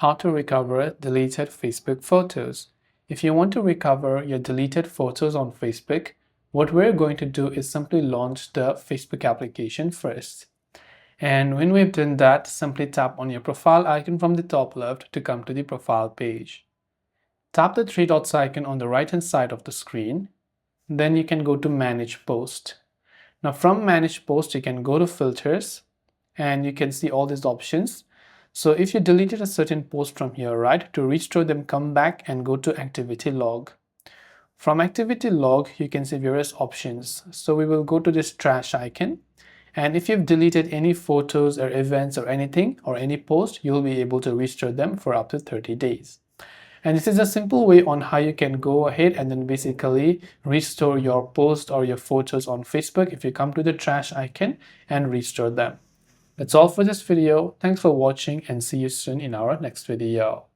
How to recover deleted Facebook photos. If you want to recover your deleted photos on Facebook, what we're going to do is simply launch the Facebook application first. And when we've done that, simply tap on your profile icon from the top left to come to the profile page. Tap the three dots icon on the right hand side of the screen. Then you can go to Manage Post. Now from Manage Post, you can go to Filters and you can see all these options. So if you deleted a certain post from here, right, to restore them, come back and go to Activity Log. From Activity Log, you can see various options. So we will go to this trash icon. And if you've deleted any photos or events or anything or any post, you'll be able to restore them for up to 30 days. And this is a simple way on how you can go ahead and then basically restore your post or your photos on Facebook if you come to the trash icon and restore them. That's all for this video. Thanks for watching and see you soon in our next video.